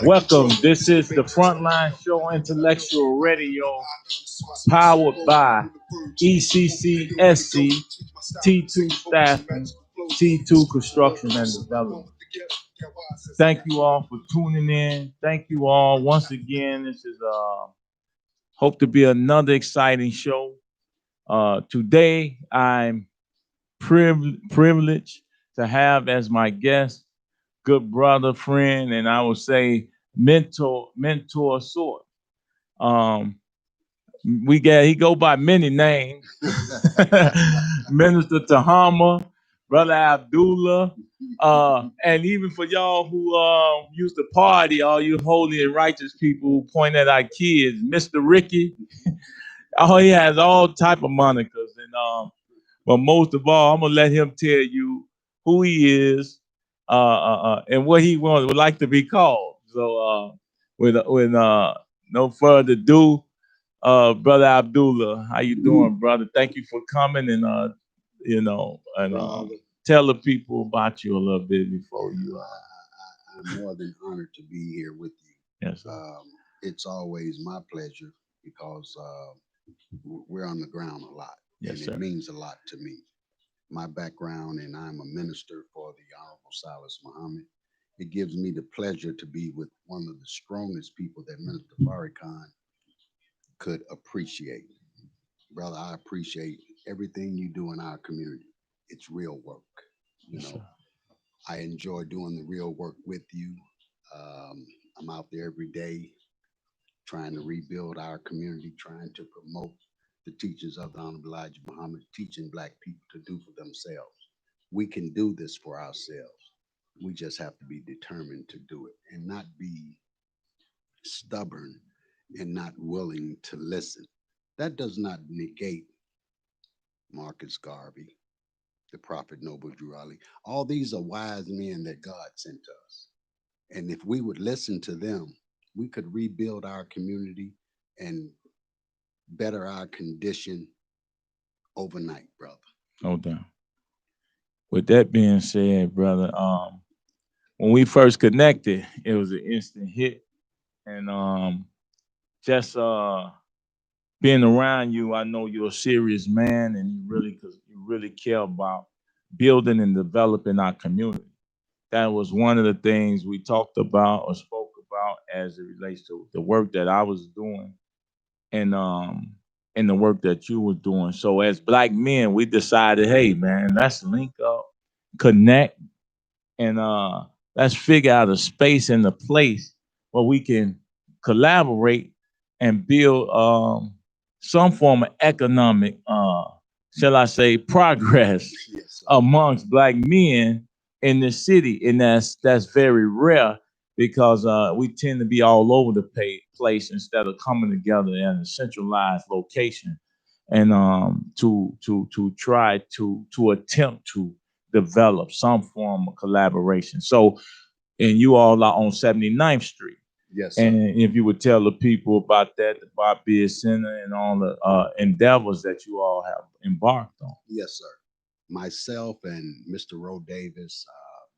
Welcome. This is the Frontline Show, Intellectual Radio, powered by ECCSC, T2 Staffing, T2 Construction and Development. Thank you all for tuning in. Thank you all once again. This is hope to be another exciting show. Today, I'm privileged to have as my guest, good brother, friend, and I would say mentor sort. He go by many names. Minister Tahama, Brother Abdullah, and even for y'all who used to party, all you holy and righteous people who point at our kids, Mr. Ricky. Oh, he has all type of monikers, and but most of all, I'm gonna let him tell you who he is, and what he would like to be called. So, with no further ado, Brother Abdullah, how you doing, brother? Thank you for coming, and tell the people about you a little bit before you. I'm more than honored to be here with you. Yes. It's always my pleasure because we're on the ground a lot. Yes, and sir. It means a lot to me. My background, and I'm a minister for the Honorable Silas Muhammad. It gives me the pleasure to be with one of the strongest people that Minister Farrakhan could appreciate. Brother, I appreciate everything you do in our community. It's real work. Yes, sir. I enjoy doing the real work with you. I'm out there every day trying to rebuild our community, trying to promote the teachings of the Honorable Elijah Muhammad, teaching Black people to do for themselves. We can do this for ourselves. We just have to be determined to do it and not be stubborn and not willing to listen. That does not negate Marcus Garvey, the Prophet Noble Drew Ali. All these are wise men that God sent to us. And if we would listen to them, we could rebuild our community and better our condition overnight, brother. No doubt. With that being said, brother, when we first connected, it was an instant hit, and just being around you, I know you're a serious man, and you really care about building and developing our community. That was one of the things we talked about or spoke about as it relates to the work that I was doing, and the work that you were doing. So as Black men, we decided, hey man, let's link up, connect, and let's figure out a space and a place where we can collaborate and build some form of economic, shall I say, progress amongst Black men in the city. And that's very rare because we tend to be all over the place instead of coming together in a centralized location and to try to attempt to develop some form of collaboration. So, and you all are on 79th Street. Yes, sir. And if you would tell the people about that, the Bob Beard Center and all the endeavors that you all have embarked on. Yes, sir. Myself and Mr. Roe Davis,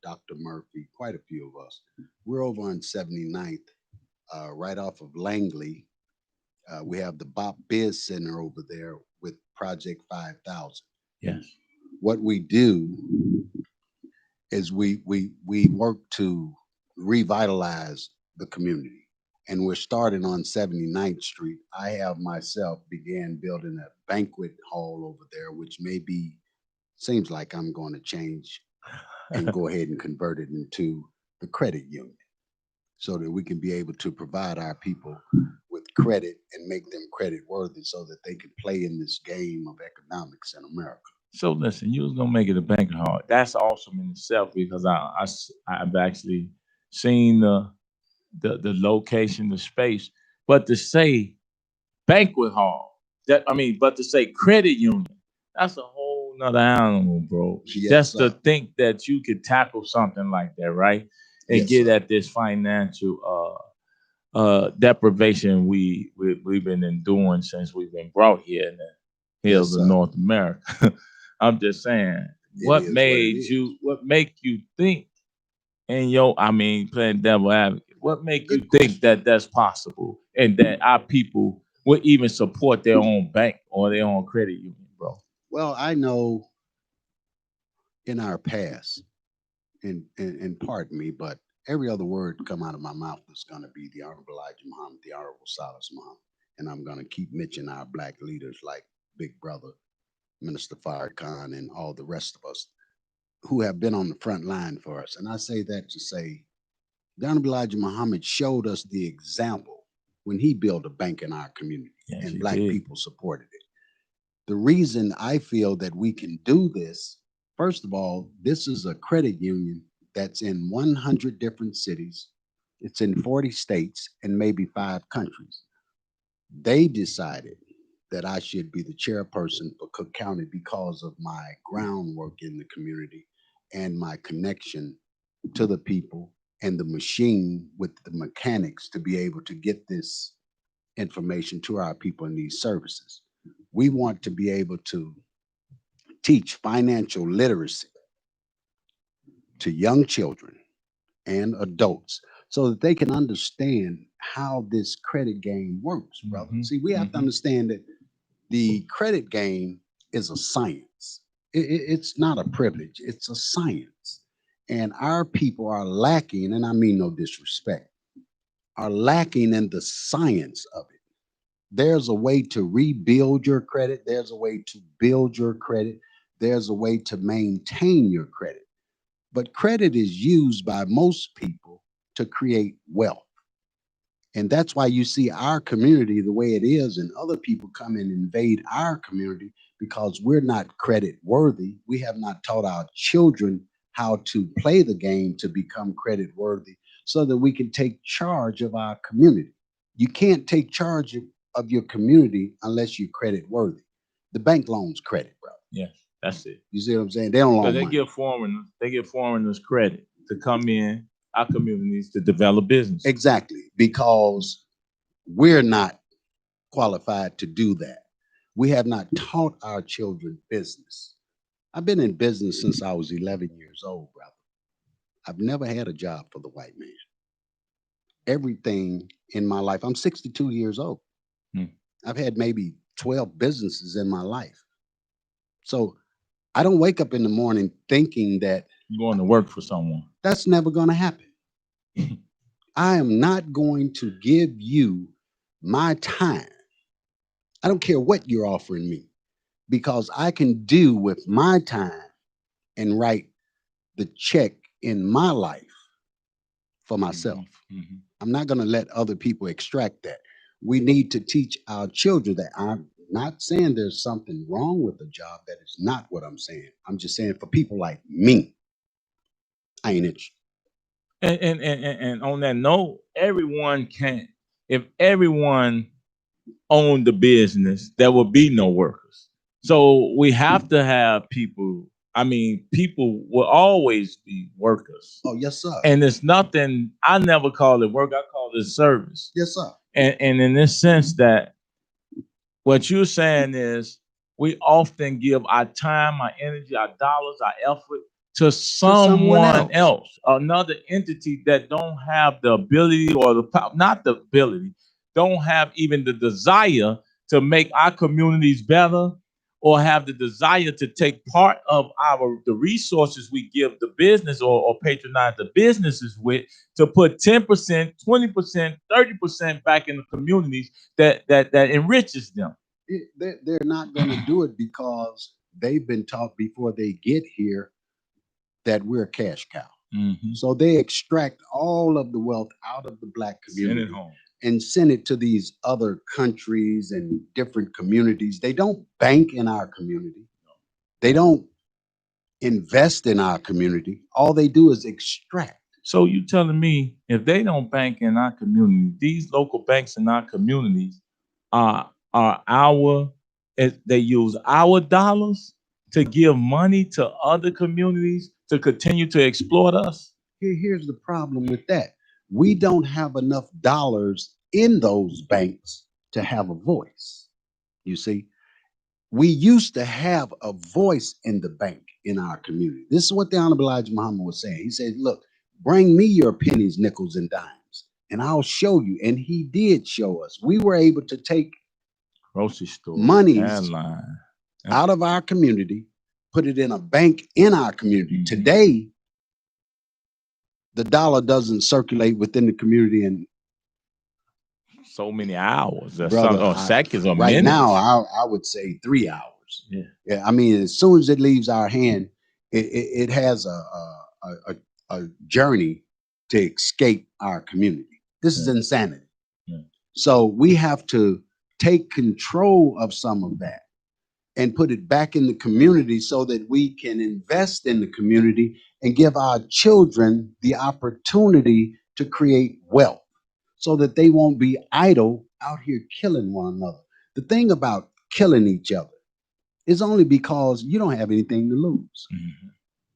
Dr. Murphy, quite a few of us. We're over on 79th, right off of Langley. We have the Bob Beard Center over there with Project 5000. Yes. What we do is we work to revitalize the community. And we're starting on 79th Street. I have myself began building a banquet hall over there, which seems like I'm going to change and go ahead and convert it into the credit union so that we can be able to provide our people with credit and make them credit worthy so that they can play in this game of economics in America. So listen, you was gonna make it a banquet hall. That's awesome in itself because I've actually seen the location, the space. But to say banquet hall, but to say credit union, that's a whole nother animal, bro. Yes, just sir. to think that you could tackle something like that, right? And Yes, get sir. at this financial deprivation we've been enduring since we've been brought here in the hills Yes, of sir. North America. I'm just saying, It is what it is. what make you think And playing devil advocate, what make you Good think that that's possible and that our people would even support their own bank or their own credit union, bro? Well, I know in our past, and pardon me, but every other word come out of my mouth is going to be the Honorable Elijah Muhammad, the Honorable Silas Muhammad. And I'm going to keep mentioning our black leaders like Big Brother, Minister Farrakhan, and all the rest of us who have been on the front line for us. And I say that to say, the Honorable Elijah Muhammad showed us the example when he built a bank in our community, Yes, and he black did. people supported it. The reason I feel that we can do this, first of all, this is a credit union that's in 100 different cities. It's in 40 states and maybe 5 countries. They decided that I should be the chairperson for Cook County because of my groundwork in the community and my connection to the people and the machine with the mechanics to be able to get this information to our people in these services. We want to be able to teach financial literacy to young children and adults so that they can understand how this credit game works, brother. See, we have to understand that the credit game is a science. It's not a privilege, it's a science. And our people are lacking, and I mean no disrespect, are lacking in the science of it. There's a way to rebuild your credit, there's a way to build your credit, there's a way to maintain your credit. But credit is used by most people to create wealth. And that's why you see our community the way it is, and other people come and invade our community because we're not credit worthy. We have not taught our children how to play the game to become credit worthy so that we can take charge of our community. You can't take charge of your community unless you're credit worthy. The bank loans credit, bro. Yes, that's it. You see what I'm saying? They don't So loan they money. give foreigners credit to come in our communities to develop business. Exactly, because we're not qualified to do that. We have not taught our children business. I've been in business since I was 11 years old, brother. I've never had a job for the white man. Everything in my life, I'm 62 years old. Hmm. I've had maybe 12 businesses in my life. So I don't wake up in the morning thinking that You're going to work for someone. that's never going to happen. I am not going to give you my time. I don't care what you're offering me because I can do with my time and write the check in my life for myself. Mm-hmm. I'm not going to let other people extract that. We need to teach our children that. I'm not saying there's something wrong with the job. That is not what I'm saying. I'm just saying for people like me, I ain't interested. And on that note, everyone can. If everyone owned the business, there would be no workers. So we have to have people. People will always be workers. Oh, yes, sir. And it's nothing. I never call it work. I call it service. Yes, sir. And in this sense that what you're saying is we often give our time, our energy, our dollars, our effort to someone else, another entity that don't have the ability or the power, not the ability, don't have even the desire to make our communities better or have the desire to take part of the resources we give the business or patronize the businesses with to put 10%, 20%, 30% back in the communities that enriches them. They're not going to do it because they've been taught before they get here that we're a cash cow. Mm-hmm. So they extract all of the wealth out of the black community and send it to these other countries and different communities. They don't bank in our community. They don't invest in our community. All they do is extract. So you telling me if they don't bank in our community, these local banks in our communities are they use our dollars to give money to other communities to continue to exploit us? Here's the problem with that. We don't have enough dollars in those banks to have a voice. You see, we used to have a voice in the bank in our community. This is what the Honorable Elijah Muhammad was saying. He said, look, Bring me your pennies, nickels, and dimes, and I'll show you. And he did show us. We were able to take grocery store, monies airline, out of our community, put it in a bank in our community. Today, the dollar doesn't circulate within the community in so many hours, or brother, or seconds, or right minutes. now, I would say 3 hours. Yeah. I mean, as soon as it leaves our hand, it has a journey to escape our community. This is insanity. Yeah. So we have to take control of some of that and put it back in the community so that we can invest in the community and give our children the opportunity to create wealth so that they won't be idle out here killing one another. The thing about killing each other is only because you don't have anything to lose. Mm-hmm.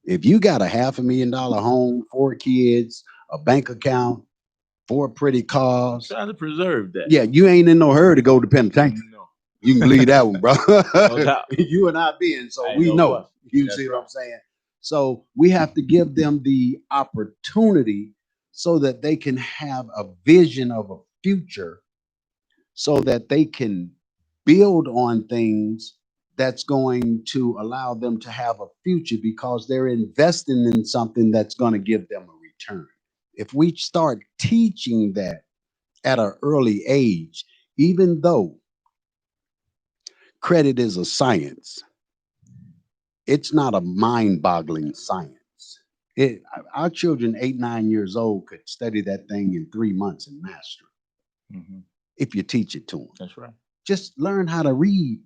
If you got a $500,000 home, 4 kids, a bank account, 4 pretty cars, try to preserve that. Yeah, you ain't in no hurry to go to penitentiary. No. You can believe that one, bro. No doubt. You and I being, so we know know. what. You That's see what right. I'm saying? So we have to give them the opportunity so that they can have a vision of a future so that they can build on things that's going to allow them to have a future because they're investing in something that's going to give them a return. If we start teaching that at an early age, even though credit is a science, it's not a mind-boggling science. Our children, 8, 9 years old, could study that thing in 3 months and master it if you teach it to them. That's right. Just learn how to read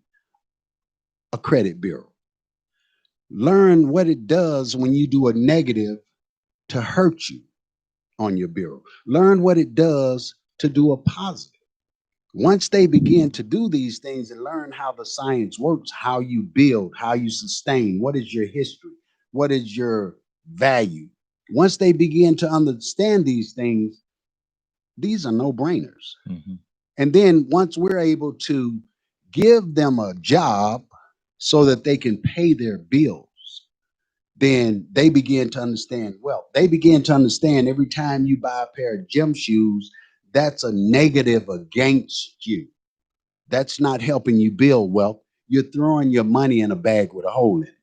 a credit bureau. Learn what it does when you do a negative to hurt you on your bureau. Learn what it does to do a positive. Once they begin to do these things and learn how the science works, how you build, how you sustain, what is your history, what is your value. Once they begin to understand these things, these are no-brainers. And then once we're able to give them a job so that they can pay their bills, then they begin to understand wealth. They begin to understand every time you buy a pair of gym shoes, that's a negative against you. That's not helping you build wealth. You're throwing your money in a bag with a hole in it.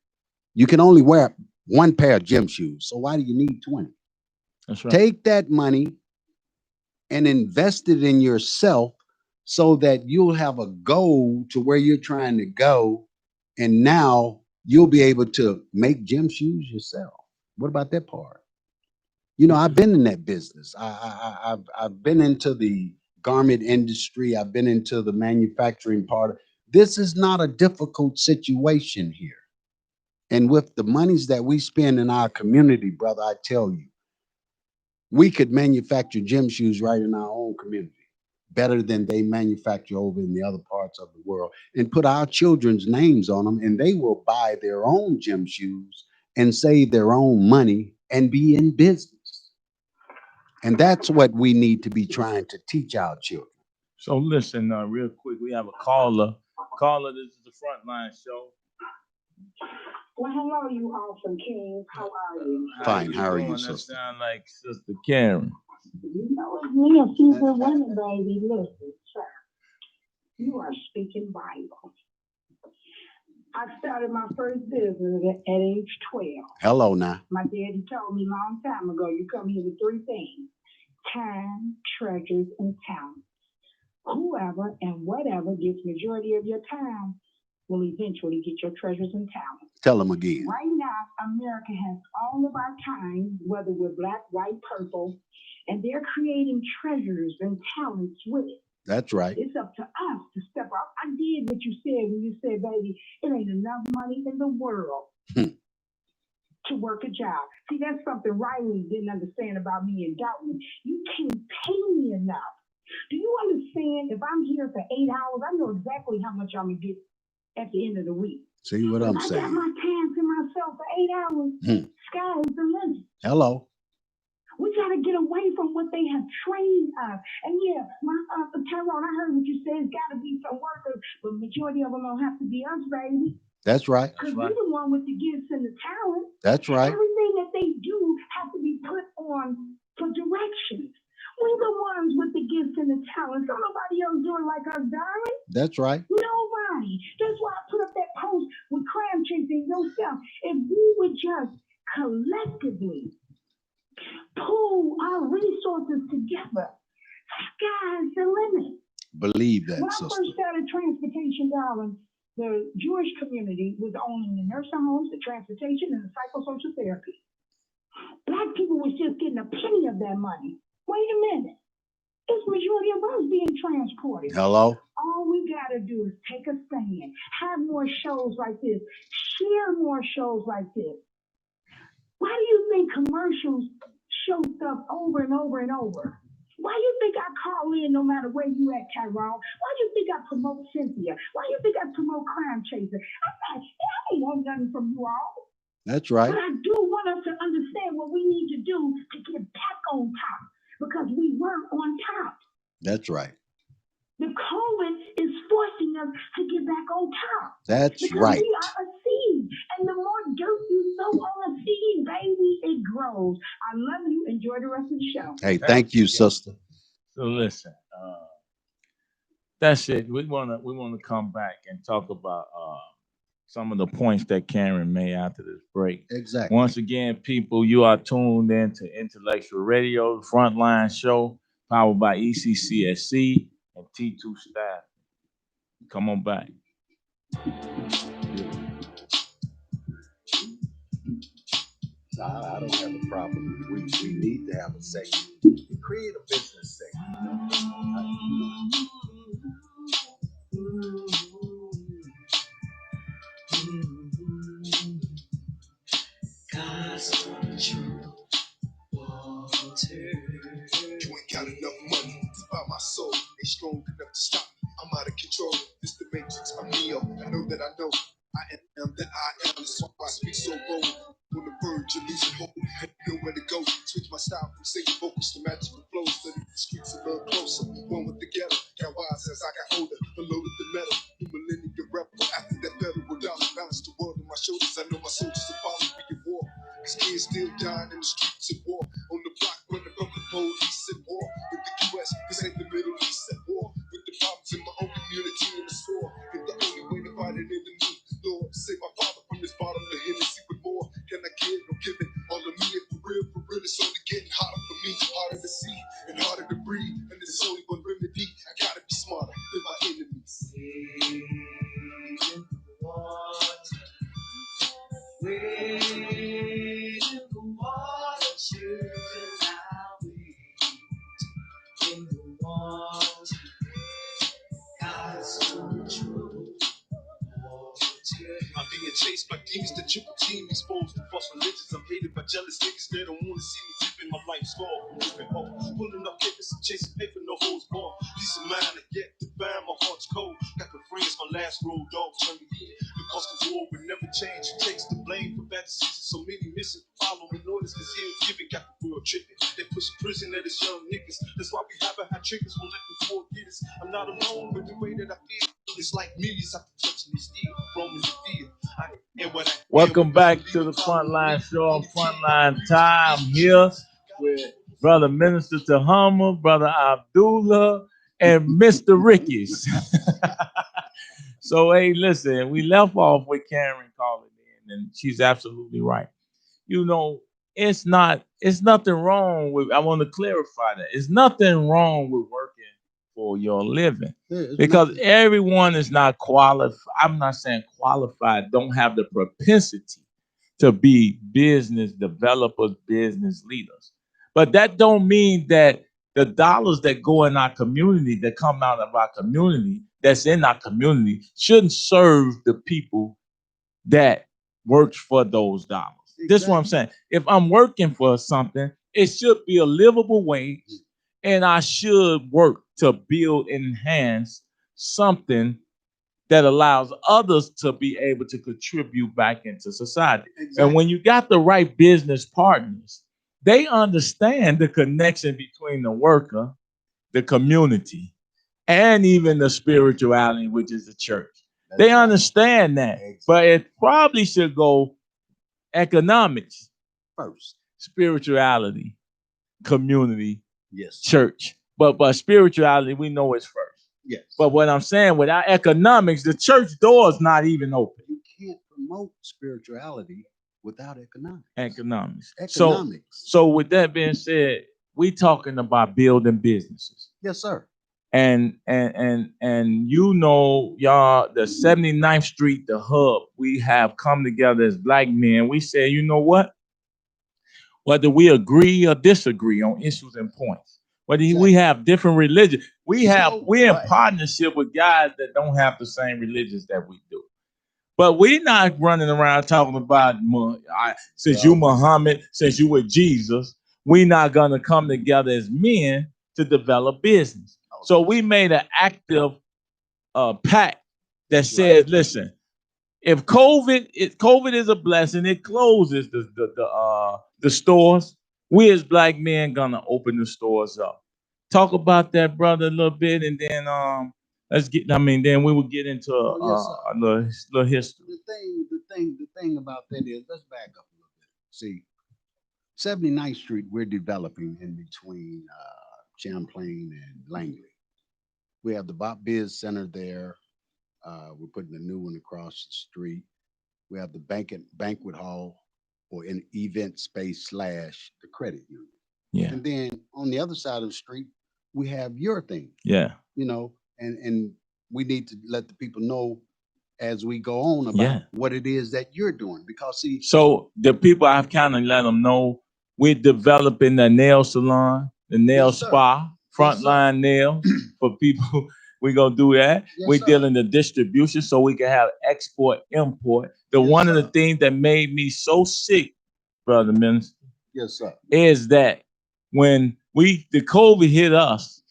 You can only wear 1 pair of gym shoes. So why do you need 20? That's right. Take that money and invest it in yourself so that you'll have a goal to where you're trying to go. And now you'll be able to make gym shoes yourself. What about that part? You know, I've been in that business. I've been into the garment industry. I've been into the manufacturing part. This is not a difficult situation here. And with the monies that we spend in our community, brother, I tell you, we could manufacture gym shoes right in our own community better than they manufacture over in the other parts of the world and put our children's names on them, and they will buy their own gym shoes and save their own money and be in business. And that's what we need to be trying to teach our children. So listen, real quick, we have a caller. Caller, this is the Frontline Show. Well, hello, you awesome kings. How are you? Fine. How are you, sister? That sound like Sister Karen. You know it's me, a future woman, baby. Listen, sir, you are speaking Bible. I started my first business at age 12. Hello now. My daddy told me a long time ago, you come here with 3 things: time, treasures, and talent. Whoever and whatever gets majority of your time will eventually get your treasures and talents. Tell them again. Right now, America has all of our time, whether we're black, white, purple, and they're creating treasures and talents with it. That's right. It's up to us to step up. I did what you said when you said, baby, it ain't enough money in the world to work a job. See, that's something Riley didn't understand about me and Dalton. You can't pay me enough. Do you understand? If I'm here for 8 hours, I know exactly how much I'm going to get at the end of the week. See what I'm saying? I got my time to myself for 8 hours. Sky is the limit. Hello. We got to get away from what they have trained us. And yeah, my Tyrone, I heard what you said. It's got to be some workers, but majority of them don't have to be us, baby. That's right. Because we're the one with the gifts and the talent. That's right. Everything that they do has to be put on for directions. We the ones with the gifts and the talents. Don't nobody else do it like us, darling. That's right. Nobody. That's why I put up that post with Cram Chasing Yourself. If we would just collectively pull our resources together, sky's the limit. Believe that, When I sister. first started transportation, darling, the Jewish community was owning the nursing homes, the transportation, and the psychosocial therapy. Black people was just getting a penny of that money. Wait a minute. It's majority of us being transported. Hello? All we got to do is take a stand, have more shows like this, share more shows like this. Why do you think commercials show stuff over and over and over? Why do you think I call in no matter where you at, Tyrone? Why do you think I promote Cynthia? Why do you think I promote Crime Chaser? I ain't want nothing from you all. That's right. But I do want us to understand what we need to do to get back on top because we weren't on top. That's right. The COVID is forcing us to get back on top. That's because right. We are a seed. And the more dirt you sow on a seed, baby, it grows. I love you. Enjoy the rest of the show. Hey, thank you, sister. So listen, that's it. We wanna come back and talk about some of the points that Karen made after this break. Exactly. Once again, people, you are tuned in to Intellectual Radio, Frontline Show, powered by ECCSC and T2 staff. Come on back. I don't have a problem. We need to have a segment. Create a business segment. God's control. You ain't got enough money to buy my soul. Ain't strong enough to stop me. I'm out of control. This the matrix by me. I know that I know. I am that I am. That's why I speak so bold. On the verge of losing hope, I know where to go. Switch my style from singing vocals to magical flows. Study the streets a little closer. One with the ghetto. Got wise as I got older. Unloaded the metal. New millennium rebel. After that federal dollar. Balance the world on my shoulders. I know my soldiers will follow me in war. Cause kids still dying in the streets at war. On the block running from the police at war. With the US, this ain't the Middle East at war. With the problems in my own community in the store. And the only way to fight it in the new Lord. Save my father from this bottom of Hennessy with more. Can I give? No giving. All of me is for real, it's only getting hotter for me. Harder to see and harder to breathe. And there's only one remedy. I gotta be smarter than my enemies. In the water. Wade in the water, children, I'll wade in the water. God's control. I'm being chased by demons, the triple team exposed to false religions. I'm hated by jealous niggas, they don't want to see me dipping my life's score. Moving home, pulling up papers, I'm chasing paper, no holds barred. Peace of mind, I get the band, my heart's cold. Got the friends, my last road dog turned me in. Because the war would never change. Who takes the blame for bad decisions? So many missing, following orders, cause here giving got the world tripping. They push prison at us young niggas. That's why we haven't had triggers, won't let them forget us. I'm not alone with the way that I feel. It's like millions after touching this steel, roaming the field. Welcome back to the Frontline Show on Frontline Time. Here with Brother Minister Tahama, Brother Abdullah, and Mr. Ricky's. So, hey, listen, we left off with Karen calling in, and she's absolutely right. You know, it's nothing wrong with, I want to clarify that. It's nothing wrong with working for your living because everyone is not qualified. I'm not saying qualified, don't have the propensity to be business developers, business leaders. But that don't mean that the dollars that go in our community, that come out of our community, that's in our community, shouldn't serve the people that works for those dollars. Exactly. This is what I'm saying. If I'm working for something, it should be a livable wage, and I should work to build and enhance something that allows others to be able to contribute back into society. Exactly. And when you got the right business partners, they understand the connection between the worker, the community, and even the spirituality, which is the church. That's they understand that. Exactly. But it probably should go economics first, spirituality community Yes. church. But spirituality, we know is first. Yes. But what I'm saying, without economics, the church door is not even open. You can't promote spirituality without economics. Economics. Economics. So with that being said, we talking about building businesses. Yes, sir. And you know, y'all, the 79th Street, the hub, we have come together as black men. We say, you know what? Whether we agree or disagree on issues and points, whether we have different religions, we're in partnership with guys that don't have the same religions that we do. But we're not running around talking about since you Muhammad, since you with Jesus, we're not gonna come together as men to develop business. So we made an active pact that says, listen, if COVID is a blessing, it closes the stores. We as black men gonna open the stores up. Talk about that, brother, a little bit, and then then we will get into a little history. The thing about that is, let's back up a little bit. See, 79th Street, we're developing in between Champlain and Langley. We have the Bob Biz Center there. We're putting a new one across the street. We have the banquet hall or an event space / the credit union. Yeah. And then on the other side of the street, we have your thing. Yeah. You know, and we need to let the people know as we go on about what it is that you're doing. Because see, so the people, I've kind of let them know we're developing the nail salon, the nail spa, Frontline Nails for people. We're going to do that. We're dealing the distribution so we can have export, import. One of the things that made me so sick, brother minister, is that when the COVID hit us,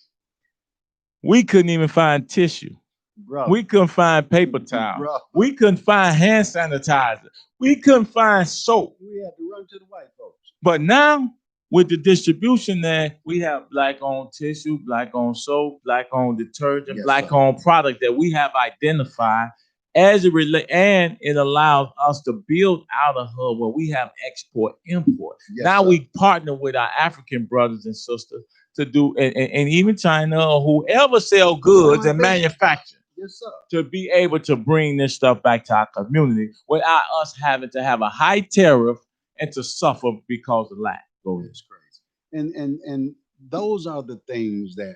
we couldn't even find tissue. Bro. We couldn't find paper towel. Bro. We couldn't find hand sanitizer. We couldn't find soap. We had to run to the white folks. But now, with the distribution there, we have black-owned tissue, black-owned soap, black-owned detergent, black-owned product that we have identified as it relates, and it allows us to build out a hub where we have export, import. Now we partner with our African brothers and sisters to do, and even China or whoever sell goods and manufacture. Yes, sir. To be able to bring this stuff back to our community without us having to have a high tariff and to suffer because of lack. It's crazy. And those are the things that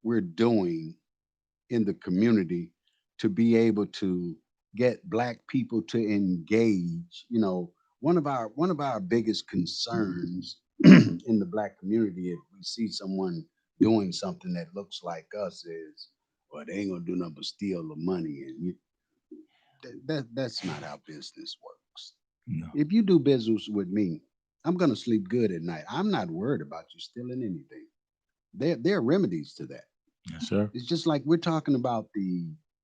we're doing in the community to be able to get black people to engage. You know, one of our biggest concerns in the black community, if we see someone doing something that looks like us, is, well, they ain't gonna do nothing but steal the money, and that's not how business works. No. If you do business with me, I'm gonna sleep good at night. I'm not worried about you stealing anything. There are remedies to that. Yes, sir. It's just like we're talking about the